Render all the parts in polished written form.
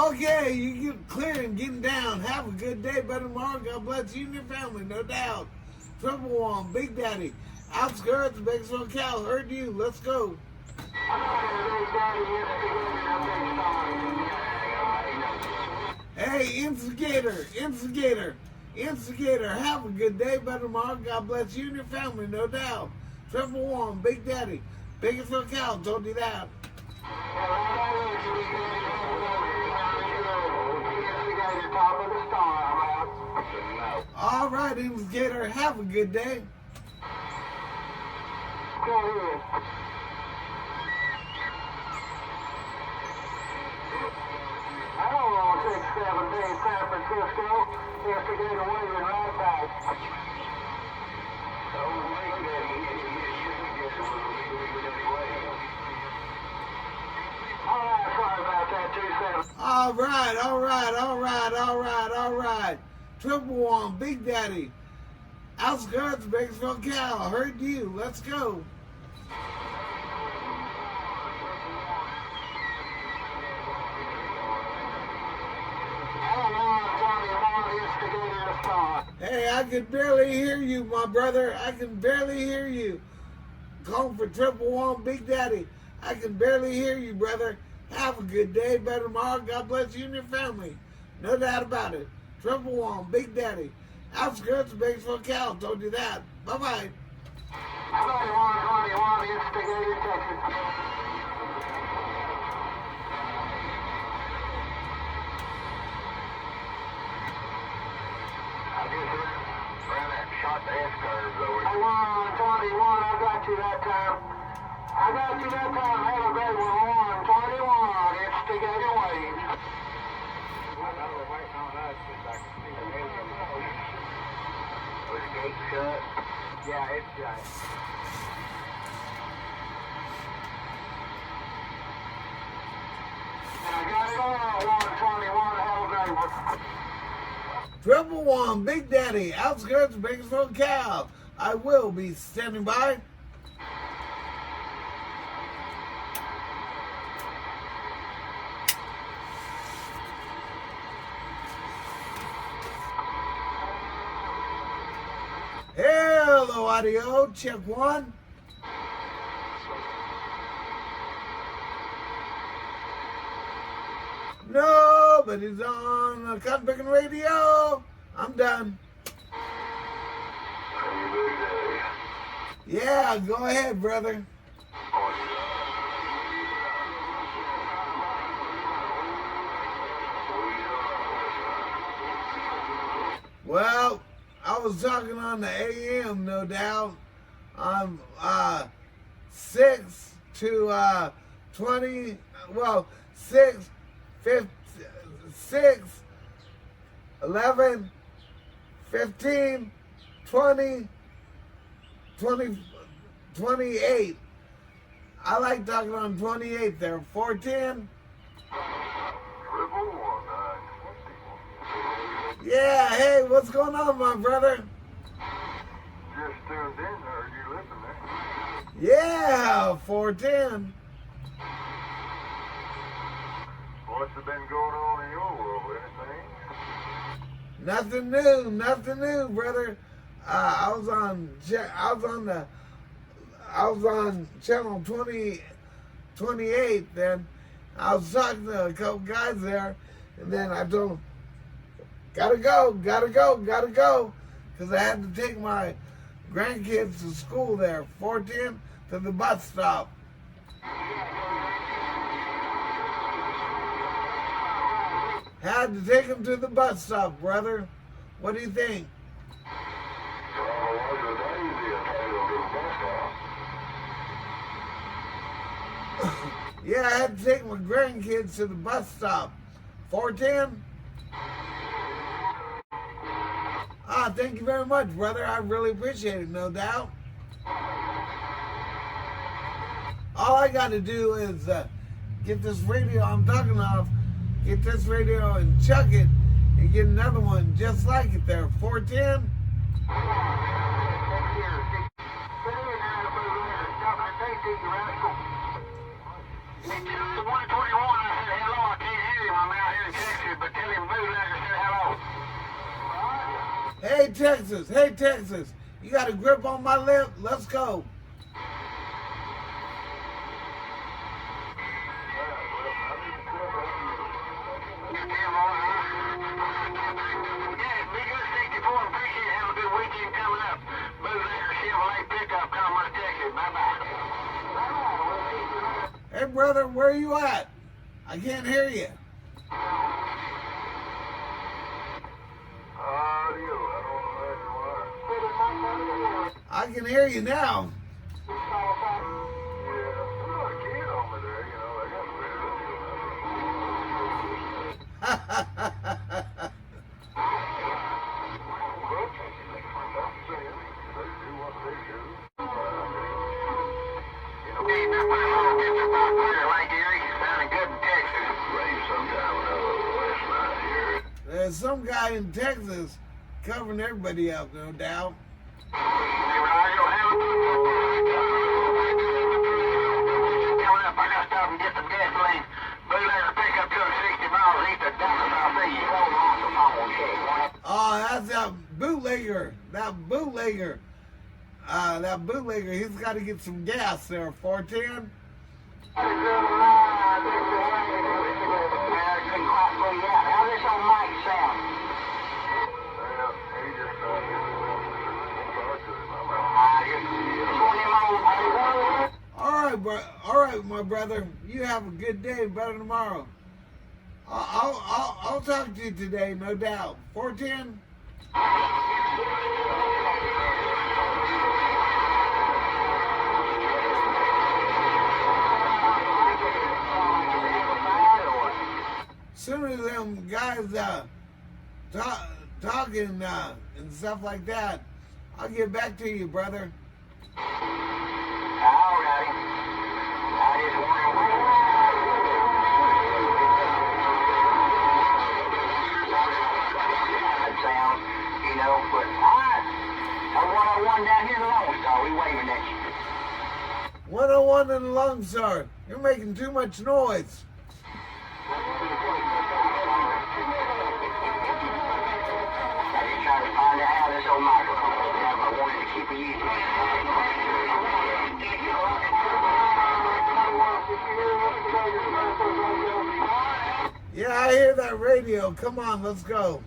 Okay, you get clear and getting down. Have a good day, better tomorrow. God bless you and your family, no doubt. Triple One, Big Daddy, outskirts, Bakersfield, Cal. Heard you. Let's go. Hey, instigator. Have a good day, better tomorrow. God bless you and your family, no doubt. Triple One, Big Daddy, Bakersfield, Cal. Told you that. All right, instigator. Have a good day. Go ahead. I don't want to take 7 days, San Francisco. Instigator waving right back. All right, sorry about that, 2-7. All right. Triple One, Big Daddy, outskirts, Bakersfield, Cal. Heard you. Let's go. Hey, I can barely hear you, my brother. I can barely hear you. Calling for Triple One, Big Daddy. I can barely hear you, brother. Have a good day, better tomorrow. God bless you and your family. No doubt about it. Triple One, Big Daddy, outskirts of Bakersfield, Cal. Told you that. Bye-bye. 121, instigator, Texas. Shot the S-curves over. 121, I got you that time. Have a great one. 121, instigator wave. Was the gate shut? Yeah, it's shut. I got it all, 121, have a great one. Triple One, Big Daddy, outskirts of Bakersfield, Cal. I will be standing by. Hello, audio. Check one. Nobody's on Cotton Picking Radio. I'm done. Yeah, go ahead, brother. Well, I was talking on the AM, no doubt. I'm 6 to 20. Well, 6, 11, 15, 20, 28. I like talking on 28 there. 410. Yeah, hey, what's going on, my brother? Just tuned in, heard you listening. Yeah, 410. What's been going on in your world? Anything? Nothing new, brother. I was on channel 28. Then I was talking to a couple guys there, and then I told them, gotta go, because I had to take my grandkids to school there, 410 to the bus stop. Had to take them to the bus stop, brother. What do you think? Yeah, I had to take my grandkids to the bus stop. 410? Thank you very much, brother. I really appreciate it, no doubt. All I got to do is get this radio I'm talking off, get this radio and chuck it, and get another one just like it there. 410? Hey, Texas. Hey, Texas. You got a grip on my lip? Let's go. Hey, brother, where are you at? I can't hear you. I can hear you now. There's some guy in Texas covering everybody up, no doubt. Oh, that's that bootlegger. That bootlegger, he's got to get some gas there, 410. All right, my brother. You have a good day. Better tomorrow. I'll talk to you today, no doubt. 410. Soon as them guys talking and stuff like that, I'll get back to you, brother. But 101 down here in Lone Star, we waving at you. 101 in Lone Star. You're making too much noise. Yeah, I hear that radio. Come on, let's go.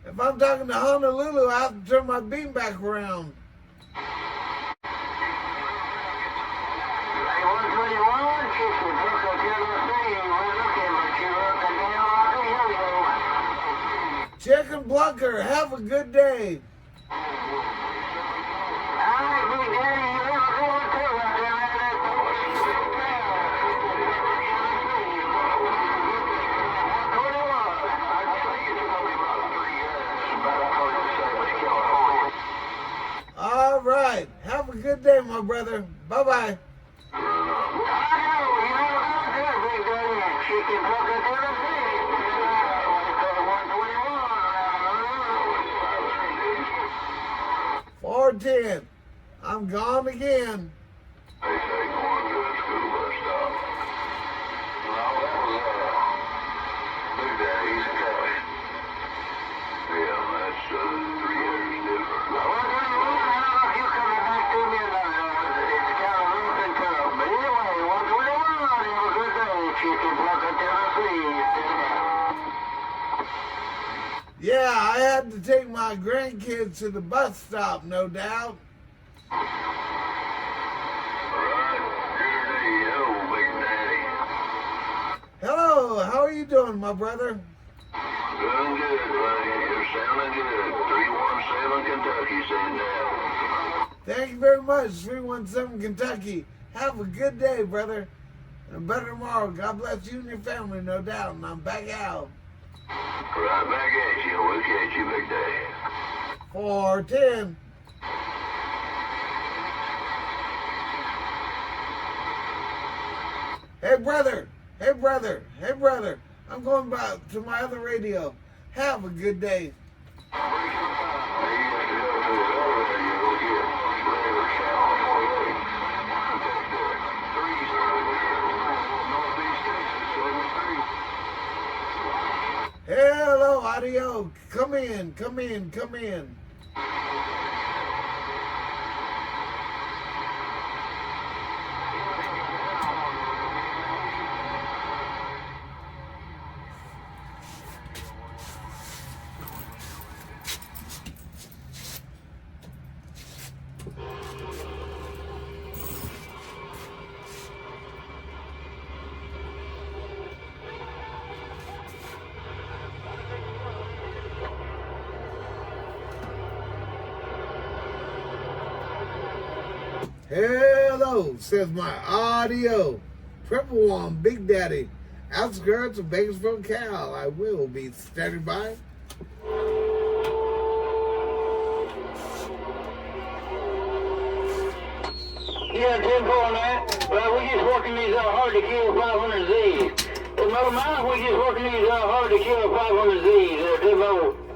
If I'm talking to Honolulu, I have to turn my beam back around. Chicken Plucker, have a good day. All right. Have a good day, my brother. Bye-bye. 410. I'm gone again. They say going to the school bus stop. No, that was Big Daddy's Kelly. Yeah, that's 3 years different. Well, you coming back to me and it's kind of rough and tough. But anyway, 121, have a good day, Chicken Plucker, Tennessee. Yeah, I had to take my grandkids to the bus stop, no doubt. Hello, how are you doing, my brother? Doing good, buddy. You're sounding good. 317 Kentucky saying that. Thank you very much, 317 Kentucky. Have a good day, brother. And better tomorrow. God bless you and your family, no doubt. And I'm back out. Right back at you. We'll catch you, Big Day. 410. Hey, brother. Hey, brother. Hey, brother. I'm going back to my other radio. Have a good day. Hey, you got to go to the elevator. You'll get Audio, audio. Come in, come in, come in. Hello, says my audio. 111 Big Daddy. Outskirts of Bakersfield, Cal. I will be standing by. Yeah, 10-4 man. Well, we just working these hard to kill 500 Z's. No mind, we just working these hard to kill 500 Z's. 10-4.